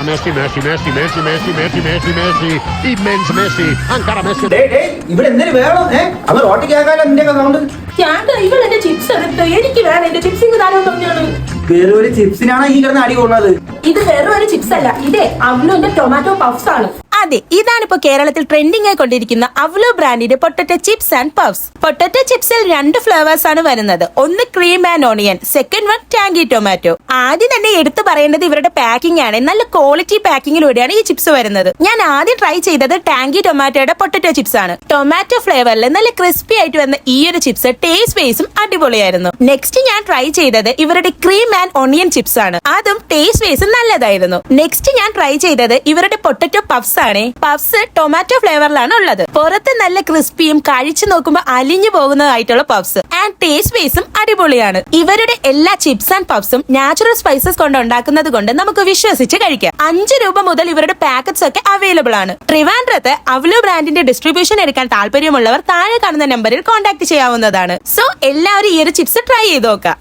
Messi, Messi, Messi, Messi, Messi, Messi, Messi, Messi, immens Messi, ancora Messi. ഇവിടെ എന്തിനു വേണം? അവർ ഓട്ടി കേൾക്കാനോ നിന്റെ സൗണ്ട്? ഇവളെന്റെ ചിപ്സ് എടുത്ത് എനിക്ക് വേണം എന്റെ ചിപ്സിങ് താരം പറഞ്ഞാണ്. വേറെ ഒരു ചിപ്സിനാണ് ഈ കിടന്ന് അടി കൊള്ളത്. ഇത് വേറെ ഒരു ചിപ്സ് അല്ല, ഇതേ അവലോന്റെ ടൊമാറ്റോ പഫ്സ് ആണ്. അതെ, ഇതാണിപ്പോ കേരളത്തിൽ ട്രെൻഡിംഗ് ആയിക്കൊണ്ടിരിക്കുന്ന അവലോ ബ്രാൻഡിന്റെ potato chips and puffs. Potato ചിപ്സിൽ 2 ഫ്ലേവേഴ്സ് ആണ് വരുന്നത്. ഒന്ന് cream and onion, second one tangy tomato. ആദ്യം തന്നെ എടുത്തു പറയേണ്ടത് ഇവരുടെ പാക്കിംഗ് ആണ്. നല്ല ക്വാളിറ്റി പാക്കിങ്ങിലൂടെയാണ് ഈ ചിപ്സ് വരുന്നത്. ഞാൻ ആദ്യം ട്രൈ ചെയ്തത് ടാങ്കി ടൊമാറ്റോയുടെ പൊട്ടറ്റോ ചിപ്സ് ആണ്. ടൊമാറ്റോ ഫ്ലേവറിൽ നല്ല ക്രിസ്പി ആയിട്ട് വന്ന ഈ ഒരു ചിപ്സ് ടേസ്റ്റ് വൈസും അടിപൊളിയായിരുന്നു. നെക്സ്റ്റ് ഞാൻ ട്രൈ ചെയ്തത് ഇവരുടെ ക്രീം ആൻഡ് ഓണിയൻ ചിപ്സ് ആണ്. അതും ടേസ്റ്റ് വൈസും നല്ലതായിരുന്നു. നെക്സ്റ്റ് ഞാൻ ട്രൈ ചെയ്തത് ഇവരുടെ പൊട്ടറ്റോ പഫ്സ് ആണ്. പഫ്സ് ടൊമാറ്റോ ഫ്ലേവറിലാണ് ഉള്ളത്. പുറത്ത് നല്ല ക്രിസ്പിയും കഴിച്ചു നോക്കുമ്പോൾ അലിഞ്ഞു പോകുന്നതായിട്ടുള്ള പഫ്സ് ആൻഡ് ടേസ്റ്റ് വൈസും അടിപൊളിയാണ്. ഇവരുടെ എല്ലാ ചിപ്സ് ആൻഡ് പഫ്സും നാച്ചുറൽ സ്പൈസസ് കൊണ്ട് ഉണ്ടാക്കുന്നത് കൊണ്ട് നമുക്ക് വിശ്വസിച്ച് കഴിക്കാം. 5 രൂപ മുതൽ ഇവരുടെ പാക്കറ്റ്സ് ഒക്കെ അവൈലബിൾ ആണ്. ട്രിവാൻഡ്രത്ത് അവലോ ബ്രാൻഡിന്റെ ഡിസ്ട്രിബ്യൂഷൻ എടുക്കാൻ താല്പര്യമുള്ളവർ താഴെ കാണുന്ന നമ്പറിൽ കോൺടാക്ട് ചെയ്യാവുന്നതാണ്. സോ എല്ലാവരും ഈ ഒരു ചിപ്സ് ട്രൈ ചെയ്ത് നോക്കാം.